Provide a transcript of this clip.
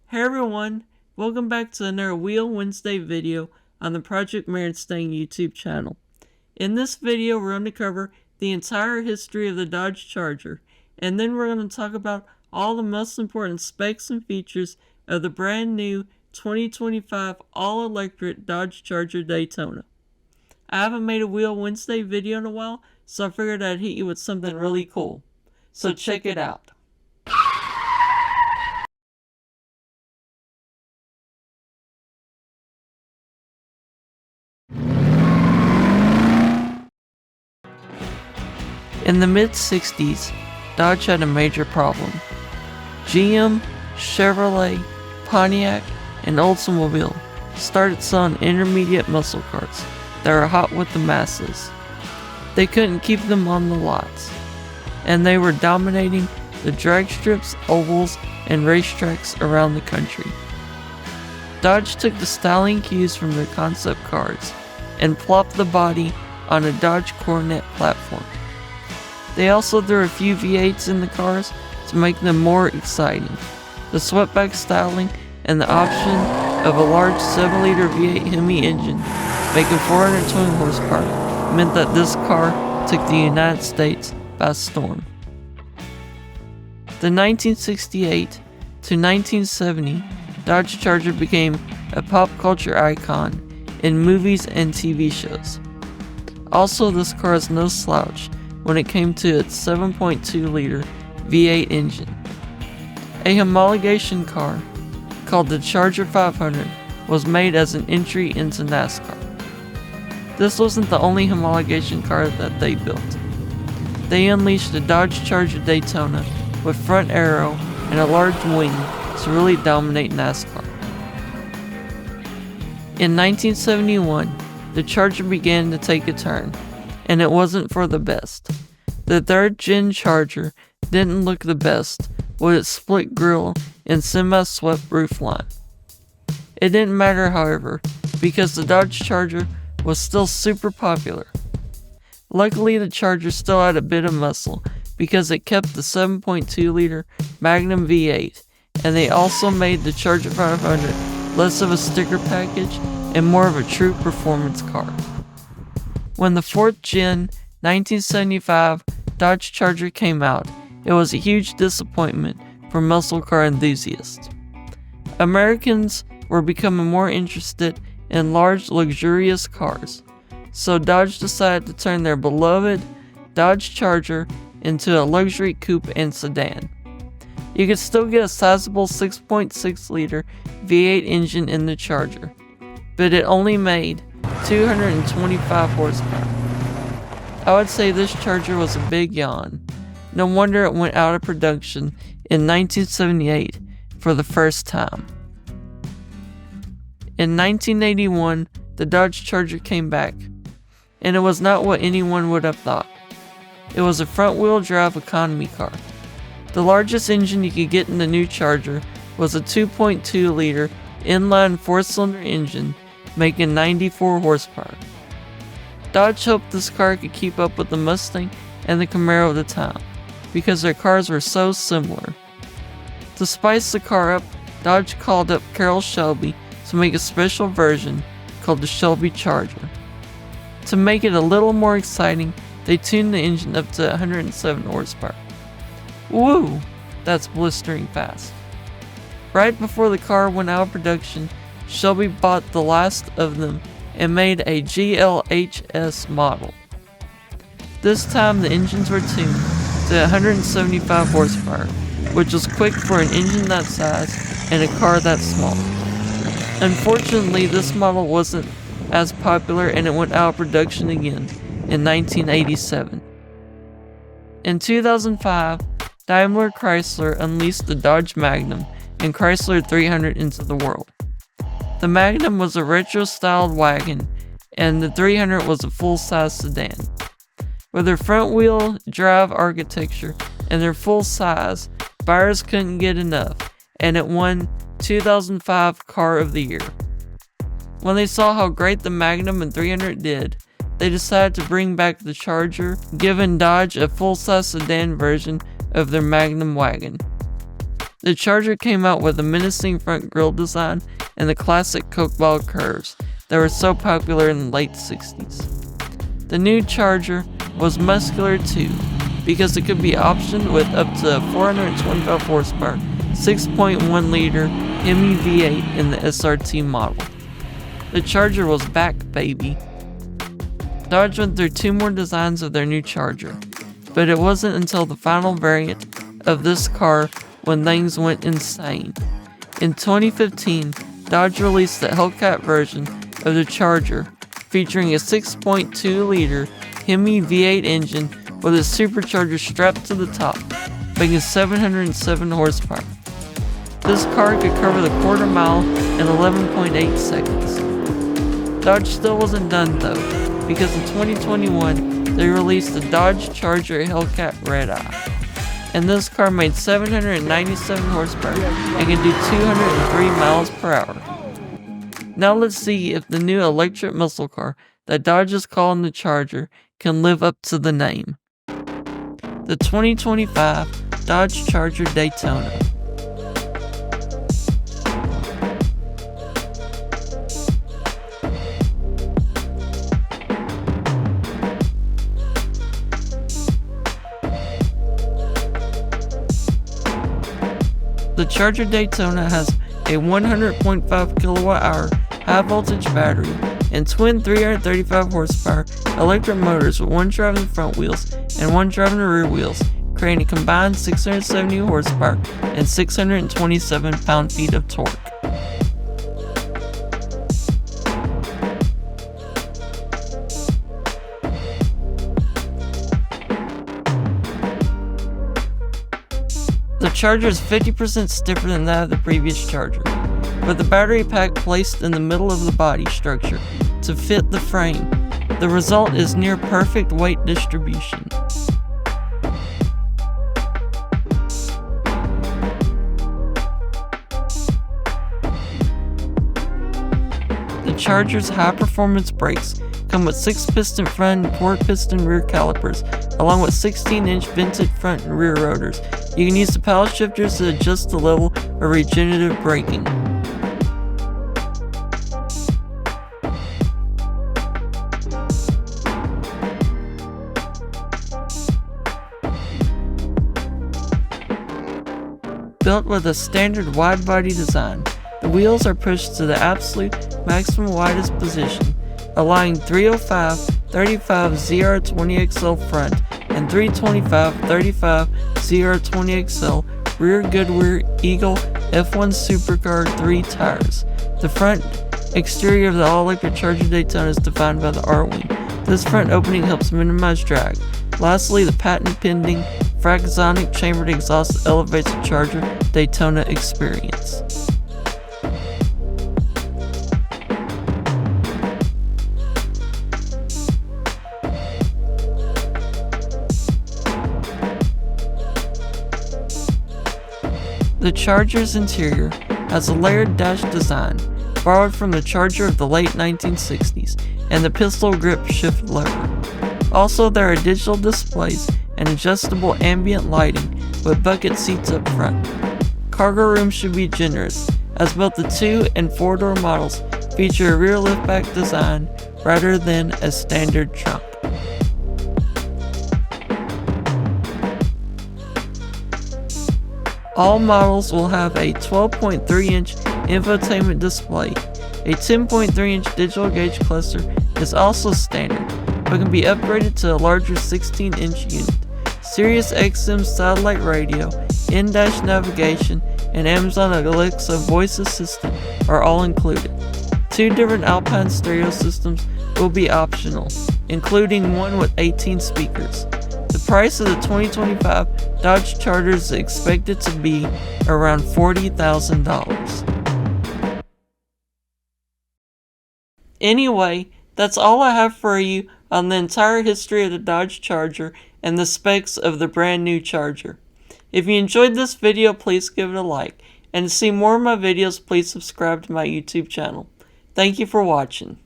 Hey everyone, welcome back to another Wheel Wednesday video on the Project Maynardstang YouTube channel. In this video we're going to cover the entire history of the Dodge Charger, and then we're going to talk about all the most important specs and features of the brand new 2025 all-electric Dodge Charger Daytona. I haven't made a Wheel Wednesday video in a while, so I figured I'd hit you with something really cool. So check it out. In the mid-60s, Dodge had a major problem. GM, Chevrolet, Pontiac, and Oldsmobile started selling intermediate muscle cars that were hot with the masses. They couldn't keep them on the lots, and they were dominating the drag strips, ovals, and racetracks around the country. Dodge took the styling cues from their concept cars and plopped the body on a Dodge Coronet platform. They also threw a few V8s in the cars to make them more exciting. The sweepback styling and the option of a large 7-liter V8 Hemi engine making 420 horsepower meant that this car took the United States by storm. The 1968 to 1970 Dodge Charger became a pop culture icon in movies and TV shows. Also, this car is no slouch when it came to its 7.2-liter V8 engine. A homologation car called the Charger 500 was made as an entry into NASCAR. This wasn't the only homologation car that they built. They unleashed the Dodge Charger Daytona with front aero and a large wing to really dominate NASCAR. In 1971, the Charger began to take a turn, and it wasn't for the best. The third-gen Charger didn't look the best with its split grille and semi-swept roofline. It didn't matter, however, because the Dodge Charger was still super popular. Luckily, the Charger still had a bit of muscle because it kept the 7.2-liter Magnum V8, and they also made the Charger 500 less of a sticker package and more of a true performance car. When the 4th gen 1975 Dodge Charger came out, it was a huge disappointment for muscle car enthusiasts. Americans were becoming more interested in large, luxurious cars, so Dodge decided to turn their beloved Dodge Charger into a luxury coupe and sedan. You could still get a sizable 6.6-liter V8 engine in the Charger, but it only made 225 horsepower. I would say this Charger was a big yawn. No wonder it went out of production in 1978 for the first time. In 1981, the Dodge Charger came back, and it was not what anyone would have thought. It was a front-wheel drive economy car. The largest engine you could get in the new Charger was a 2.2-liter inline 4-cylinder engine making 94 horsepower. Dodge hoped this car could keep up with the Mustang and the Camaro of the time, because their cars were so similar. To spice the car up, Dodge called up Carroll Shelby to make a special version called the Shelby Charger. To make it a little more exciting, they tuned the engine up to 107 horsepower. Woo! That's blistering fast. Right before the car went out of production, Shelby bought the last of them and made a GLHS model. This time the engines were tuned to 175 horsepower, which was quick for an engine that size and a car that small. Unfortunately, this model wasn't as popular and it went out of production again in 1987. In 2005, Daimler Chrysler unleashed the Dodge Magnum and Chrysler 300 into the world. The Magnum was a retro-styled wagon, and the 300 was a full-size sedan. With their front-wheel drive architecture and their full size, buyers couldn't get enough, and it won 2005 Car of the Year. When they saw how great the Magnum and 300 did, they decided to bring back the Charger, giving Dodge a full-size sedan version of their Magnum wagon. The Charger came out with a menacing front grille design and the classic Coke bottle curves that were so popular in the late 60s. The new Charger was muscular too, because it could be optioned with up to 425 horsepower, 6.1 liter Hemi V8 in the SRT model. The Charger was back, baby. Dodge went through 2 more designs of their new Charger, but it wasn't until the final variant of this car when things went insane. In 2015, Dodge released the Hellcat version of the Charger, featuring a 6.2 liter Hemi V8 engine with a supercharger strapped to the top, making 707 horsepower. This car could cover the quarter mile in 11.8 seconds. Dodge still wasn't done though, because in 2021 they released the Dodge Charger Hellcat Red Eye. And this car made 797 horsepower and can do 203 miles per hour. Now let's see if the new electric muscle car that Dodge is calling the Charger can live up to the name. The 2025 Dodge Charger Daytona. The Charger Daytona has a 100.5 kilowatt hour high voltage battery and twin 335 horsepower electric motors with 1 driving the front wheels and 1 driving the rear wheels, creating a combined 670 horsepower and 627 pound-feet of torque. The Charger is 50% stiffer than that of the previous Charger, with the battery pack placed in the middle of the body structure to fit the frame. The result is near perfect weight distribution. The Charger's high-performance brakes come with 6-piston front and 4-piston rear calipers, along with 16-inch vented front and rear rotors. You can use the paddle shifters to adjust the level of regenerative braking. Built with a standard wide-body design, the wheels are pushed to the absolute maximum widest position, allowing 305 35 ZR20XL front and 325 35 ZR20XL rear Goodyear Eagle F1 Supercar 3 tires. The front exterior of the all-electric Charger Daytona is defined by the R-wing. This front opening helps minimize drag. Lastly, the patent-pending Fraxonic chambered exhaust elevates the Charger Daytona experience. The Charger's interior has a layered dash design, borrowed from the Charger of the late 1960s, and the pistol grip shift lever. Also, there are digital displays and adjustable ambient lighting with bucket seats up front. Cargo room should be generous, as both the 2- and 4-door models feature a rear liftback design rather than a standard trunk. All models will have a 12.3-inch infotainment display. A 10.3-inch digital gauge cluster is also standard, but can be upgraded to a larger 16-inch unit. Sirius XM satellite radio, in-dash navigation, and Amazon Alexa voice assistant are all included. 2 different Alpine stereo systems will be optional, including one with 18 speakers. The price of the 2025 Dodge Charger is expected to be around $40,000. Anyway, that's all I have for you on the entire history of the Dodge Charger and the specs of the brand new Charger. If you enjoyed this video, please give it a like, and to see more of my videos, please subscribe to my YouTube channel. Thank you for watching.